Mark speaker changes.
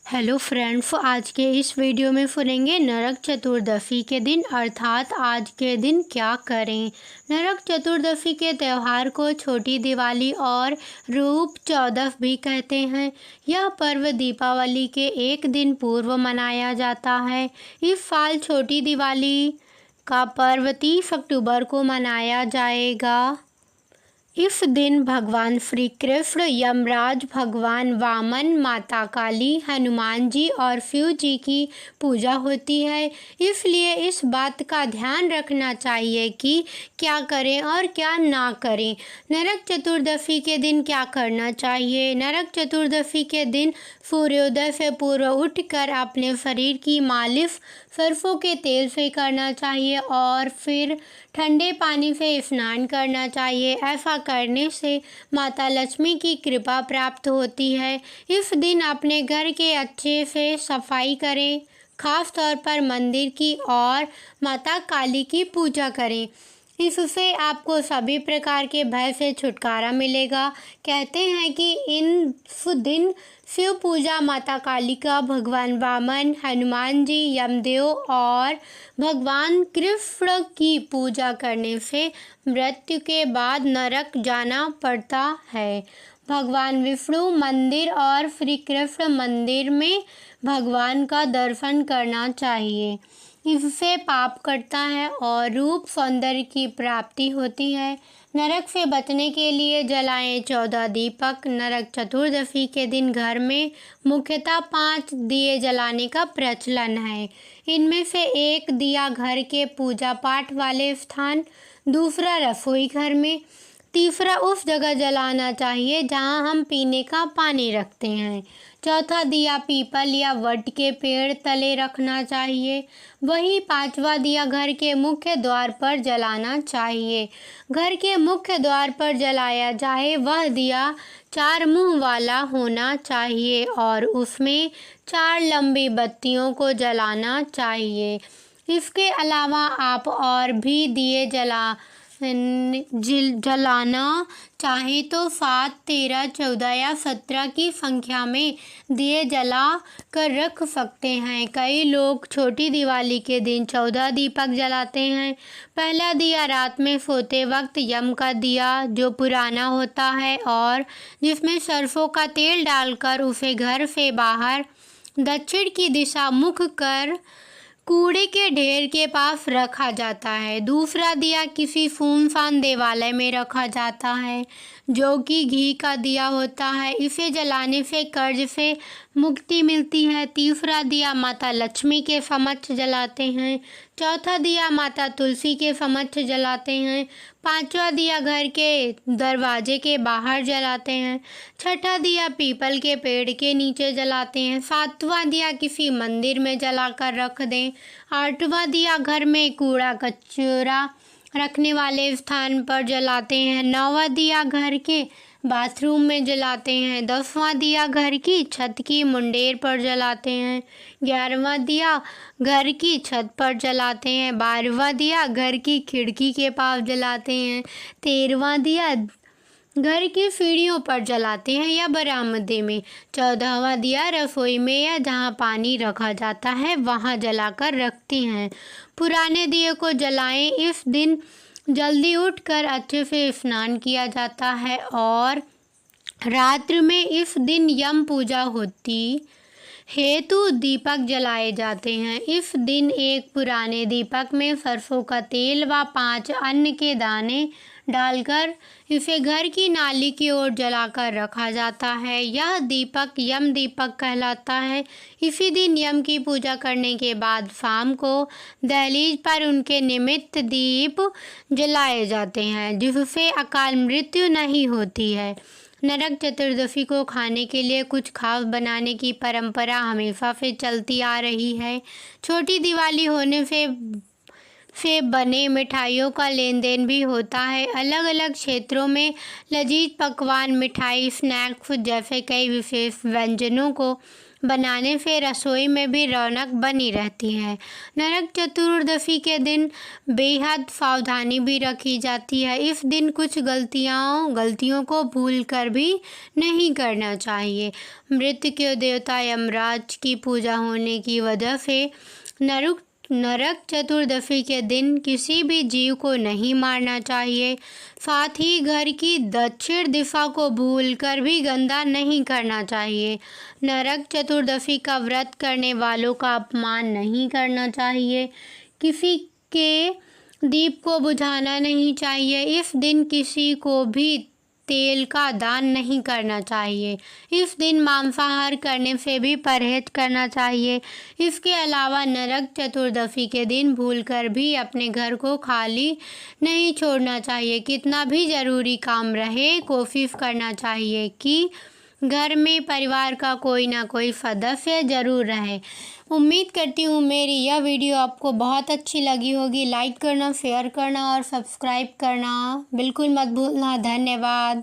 Speaker 1: Hello friends, आज के इस वीडियो में सुनेंगे नरक चतुर्दशी के दिन अर्थात आज के दिन क्या करें। नरक चतुर्दशी के त्यौहार को छोटी दिवाली और रूप चौदस भी कहते हैं। यह पर्व दीपावली के एक दिन पूर्व मनाया जाता है। इस साल छोटी दिवाली का पर्व 30 अक्टूबर को मनाया जाएगा। इस दिन भगवान श्री कृष्ण, यमराज, भगवान वामन, माता काली, हनुमान जी और शिव जी की पूजा होती है। इसलिए इस बात का ध्यान रखना चाहिए कि क्या करें और क्या ना करें। नरक चतुर्दशी के दिन क्या करना चाहिए? नरक चतुर्दशी के दिन सूर्योदय से पूर्व उठकर अपने शरीर की मालिश सरसों के तेल से करना चाहिए और फिर ठंडे पानी से स्नान करना चाहिए। ऐसा करने से माता लक्ष्मी की कृपा प्राप्त होती है। इस दिन अपने घर के अच्छे से सफाई करें, खास तौर पर मंदिर की और माता काली की पूजा करें। इससे आपको सभी प्रकार के भय से छुटकारा मिलेगा। कहते हैं कि इस दिन शिव पूजा, माता काली का, भगवान वामन, हनुमान जी, यमदेव और भगवान कृष्ण की पूजा करने से मृत्यु के बाद नरक जाना पड़ता है। भगवान विष्णु मंदिर और श्री कृष्ण मंदिर में भगवान का दर्शन करना चाहिए। इससे पाप कटता है और रूप सौंदर्य की प्राप्ति होती है। नरक से बचने के लिए जलाएं 14 दीपक। नरक चतुर्दशी के दिन घर में मुख्यतः 5 दिए जलाने का प्रचलन है। इनमें से एक दिया घर के पूजा पाठ वाले स्थान, दूसरा रसोई घर में, तीसरा उस जगह जलाना चाहिए जहां हम पीने का पानी रखते हैं, चौथा दिया पीपल या वट के पेड़ तले रखना चाहिए। वही 5वां दिया घर के मुख्य द्वार पर जलाना चाहिए। घर के मुख्य द्वार पर जलाया जाए वह दिया 4 मुंह वाला होना चाहिए और उसमें 4 लंबी बत्तियों को जलाना चाहिए। इसके अलावा आप और भी दिए जलाना चाहे तो 7, 13, 14 या 17 की संख्या में दिए जला कर रख सकते हैं। कई लोग छोटी दिवाली के दिन 14 दीपक जलाते हैं। पहला दिया रात में सोते वक्त यम का दिया, जो पुराना होता है और जिसमें सरसों का तेल डालकर उसे घर से बाहर दक्षिण की दिशा मुख कर कूड़े के ढेर के पास रखा जाता है। दूसरा दिया किसी सुनसान देवालय में रखा जाता है, जो कि घी का दिया होता है। इसे जलाने से कर्ज से मुक्ति मिलती है। तीसरा दिया माता लक्ष्मी के समक्ष जलाते हैं। चौथा दिया माता तुलसी के समक्ष जलाते हैं। 5वां दिया घर के दरवाजे के बाहर जलाते हैं। 6ठा दिया पीपल के पेड़ के नीचे जलाते हैं। 7वां दिया किसी मंदिर में जलाकर रख दें। 8वां दिया घर में कूड़ा कचरा रखने वाले स्थान पर जलाते हैं। 9वां दिया घर के बाथरूम में जलाते हैं। 10वां दिया घर की छत की मुंडेर पर जलाते हैं। 11वां दिया घर की छत पर जलाते हैं। 12वां दिया घर की खिड़की के पास जलाते हैं। 13वां दिया घर की सीढ़ियों पर जलाते हैं या बरामदे में। 14वां दिया रसोई में या जहां पानी रखा जाता है वहां जलाकर रखते हैं। पुराने दिए को जलाएं। इस दिन जल्दी उठकर अच्छे से स्नान किया जाता है और रात्रि में इस दिन यम पूजा होती हेतु दीपक जलाए जाते हैं। इस दिन एक पुराने दीपक में सरसों का तेल व 5 अन्न के दाने डालकर इसे घर की नाली की ओर जलाकर रखा जाता है। यह दीपक यम दीपक कहलाता है। इसी दिन यम की पूजा करने के बाद शाम को दहलीज पर उनके निमित्त दीप जलाए जाते हैं, जिससे अकाल मृत्यु नहीं होती है। नरक चतुर्दशी को खाने के लिए कुछ खास बनाने की परंपरा हमेशा से चलती आ रही है। छोटी दिवाली होने से बने मिठाइयों का लेन देन भी होता है। अलग अलग क्षेत्रों में लजीज पकवान, मिठाई, स्नैक्स जैसे कई विशेष व्यंजनों को बनाने से रसोई में भी रौनक बनी रहती है। नरक चतुर्दशी के दिन बेहद सावधानी भी रखी जाती है। इस दिन कुछ गलतियों को भूलकर भी नहीं करना चाहिए। मृत्यु देवता यमराज की पूजा होने की वजह से नरक चतुर्दशी के दिन किसी भी जीव को नहीं मारना चाहिए। साथ ही घर की दक्षिण दिशा को भूलकर भी गंदा नहीं करना चाहिए। नरक चतुर्दशी का व्रत करने वालों का अपमान नहीं करना चाहिए। किसी के दीप को बुझाना नहीं चाहिए। इस दिन किसी को भी तेल का दान नहीं करना चाहिए। इस दिन मांसाहार करने से भी परहेज करना चाहिए। इसके अलावा नरक चतुर्दशी के दिन भूलकर भी अपने घर को खाली नहीं छोड़ना चाहिए। कितना भी ज़रूरी काम रहे, कोशिश करना चाहिए कि घर में परिवार का कोई ना कोई सदस्य ज़रूर रहे। उम्मीद करती हूँ मेरी यह वीडियो आपको बहुत अच्छी लगी होगी। लाइक करना, शेयर करना और सब्सक्राइब करना बिल्कुल मत भूलना। धन्यवाद।